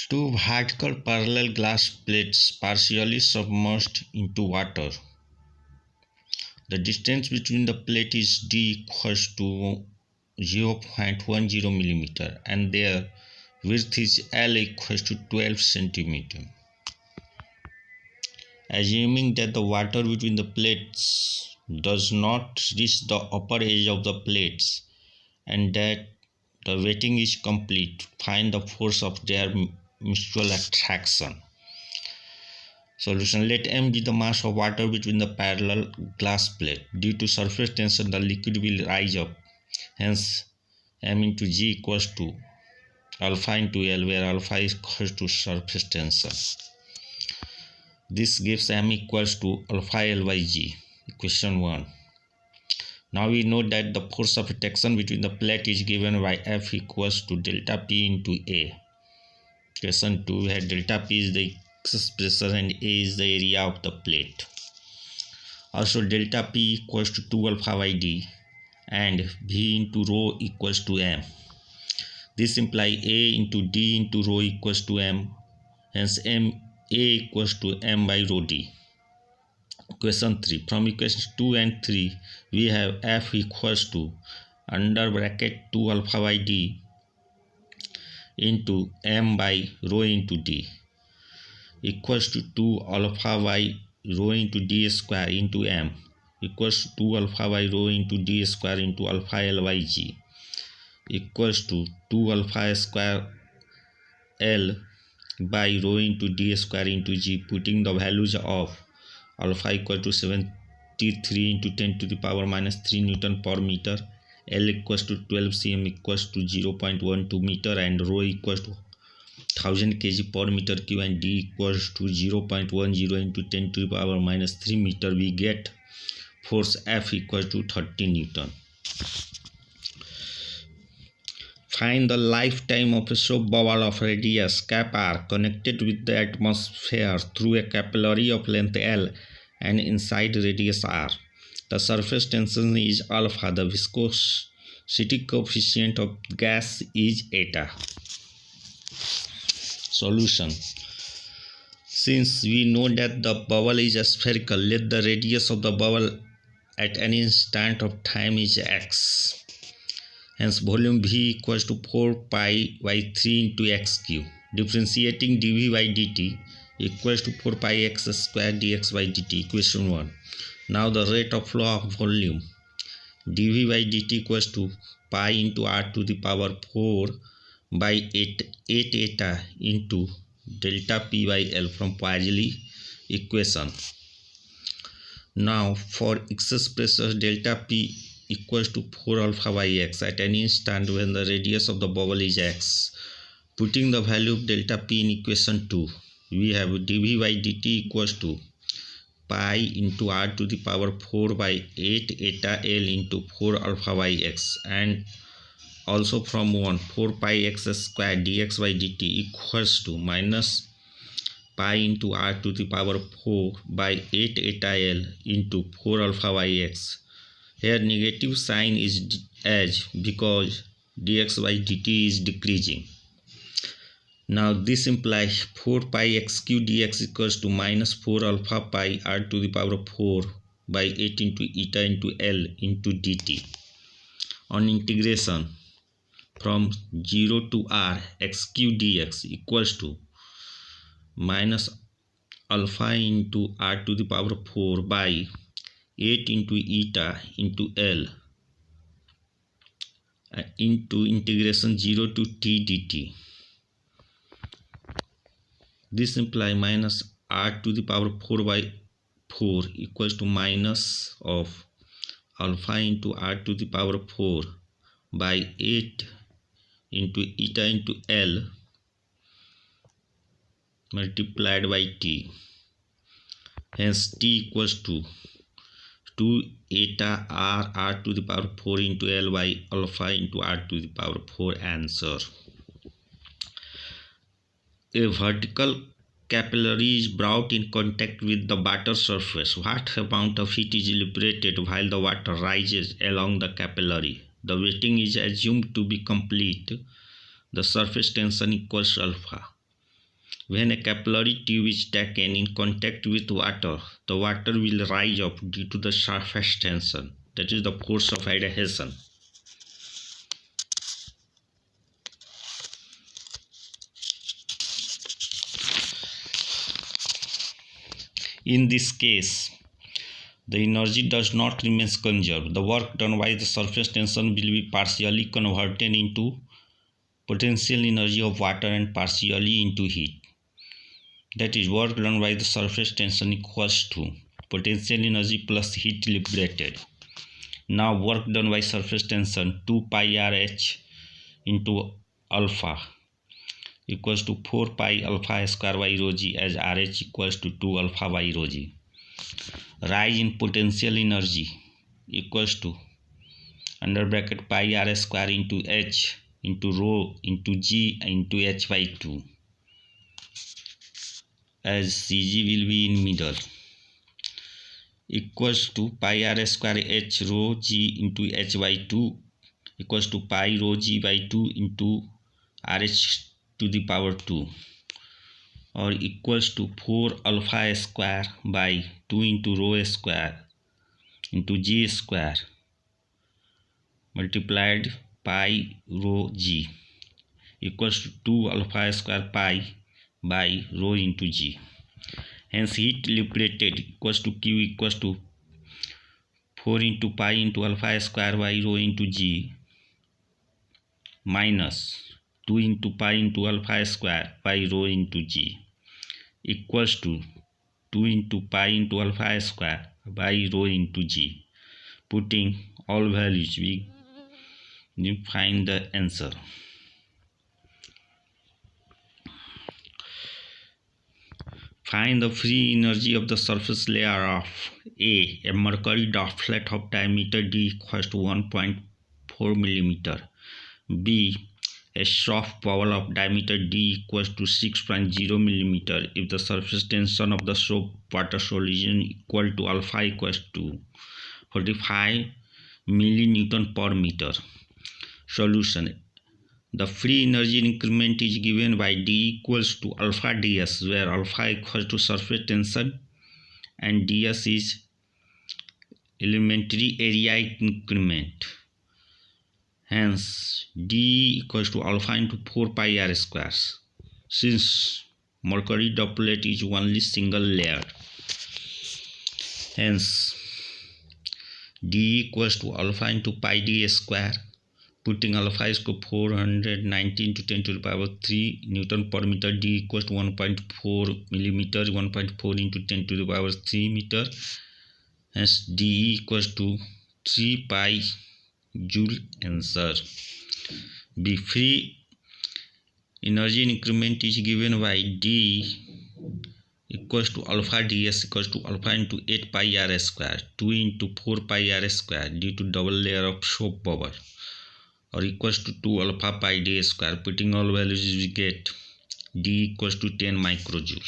Two vertical parallel glass plates partially submerged into water. The distance between the plate is d equals to 0.10 mm and their width is L equals to 12 centimeter. Assuming that the water between the plates does not reach the upper edge of the plates and that the wetting is complete, find the force of their mutual attraction. Solution: let m be the mass of water between the parallel glass plate. Due to surface tension, the liquid will rise up. Hence, m into g equals to alpha into L, where alpha is equals to surface tension. This gives m equals to alpha L by g. Equation 1. Now we know that the force of attraction between the plate is given by F equals to delta P into A. Question 2, where delta P is the excess pressure and A is the area of the plate. Also delta P equals to 2 alpha by D and V into rho equals to M. This implies A into D into rho equals to M. Hence A equals to M by rho D. Question 3. From equations 2 and 3, we have F equals to under bracket 2 alpha by D into M by rho into D equals to 2 alpha by rho into D square into M equals to 2 alpha by rho into D square into alpha L by G equals to 2 alpha square L by rho into D square into G. Putting the values of alpha equal to 73 into 10 to the power minus 3 Newton per meter, L equals to 12 cm equals to 0.12 meter and rho equals to 1000 kg per meter cube and D equals to 0.10 into 10 to the power minus 3 meter, we get force F equals to 30 Newton. Find the lifetime of a soap bubble of radius cap r connected with the atmosphere through a capillary of length L and inside radius r. The surface tension is alpha. The viscosity coefficient of gas is eta. Solution: since we know that the bubble is spherical, let the radius of the bubble at any instant of time is x. Hence volume V equals to 4 pi by 3 into x cube. Differentiating dV by dt equals to 4 pi x square dx by dt. Equation 1. Now the rate of flow of volume dV by dt equals to pi into r to the power 4 by 8 eta into delta P by L from Pauli equation. Now for excess pressure, delta P equals to 4 alpha by x at any instant when the radius of the bubble is x. Putting the value of delta P in equation 2, we have dV by dt equals to pi into r to the power 4 by 8 eta L into 4 alpha by x, and also from 1 4 pi x square dx by dt equals to minus pi into r to the power 4 by 8 eta L into 4 alpha by x. Here negative sign is as because dx by dt is decreasing. Now this implies 4 pi x cube dx equals to minus 4 alpha pi r to the power 4 by 8 into eta into L into dt. On integration from 0 to r, x cube dx equals to minus alpha into r to the power 4 by 8 into eta into L into integration 0 to t dt. This implies minus r to the power 4 by 4 equals to minus of alpha into r to the power 4 by 8 into eta into L multiplied by t. Hence t equals to 2 eta r to the power 4 into L by alpha into r to the power 4. Answer. A vertical capillary is brought in contact with the water surface. What amount of heat is liberated while the water rises along the capillary? The wetting is assumed to be complete. The surface tension equals alpha. When a capillary tube is taken in contact with water, the water will rise up due to the surface tension, that is the force of adhesion. In this case, the energy does not remain conserved. The work done by the surface tension will be partially converted into potential energy of water and partially into heat. That is, work done by the surface tension equals to potential energy plus heat liberated. Now work done by surface tension 2 pi RH into alpha equals to 4 pi alpha square by rho g, as RH equals to 2 alpha by rho g. Rise in potential energy equals to under bracket pi r square into h into rho into g into h by 2, as Cg will be in middle, equals to pi r square h rho g into h by 2 equals to pi rho g by 2 into rh to the power 2, or equals to 4 alpha square by 2 into rho square into g square multiplied pi rho g equals to 2 alpha square pi by rho into g. Hence heat liberated equals to Q equals to 4 into pi into alpha square by rho into g minus 2 into pi into alpha square by rho into g equals to 2 into pi into alpha square by rho into g. Putting all values, we find the answer. Find the free energy of the surface layer of A mercury droplet of diameter d equals to 1.4 mm. B, a soft bubble of diameter d equals to 6.0 mm if the surface tension of the soap water solution equal to alpha equals to 45 millinewton per meter. Solution. The free energy increment is given by d equals to alpha ds, where alpha equals to surface tension and ds is elementary area increment. Hence d equals to alpha into 4 pi r squares, since mercury droplet is only single layer. Hence d equals to alpha into pi d square. Putting alpha is to 419 to 10 to the power 3 Newton per meter, d equals to 1.4 millimeter, 1.4 into 10 to the power 3 meter. Hence d equals to 3 pi joule. Answer. B, free energy increment is given by d equals to alpha ds equals to alpha into 8 pi r square, 2 into 4 pi r square due to double layer of soap bubble, or equals to 2 alpha pi d square. Putting all values, we get d equals to 10 microjoule.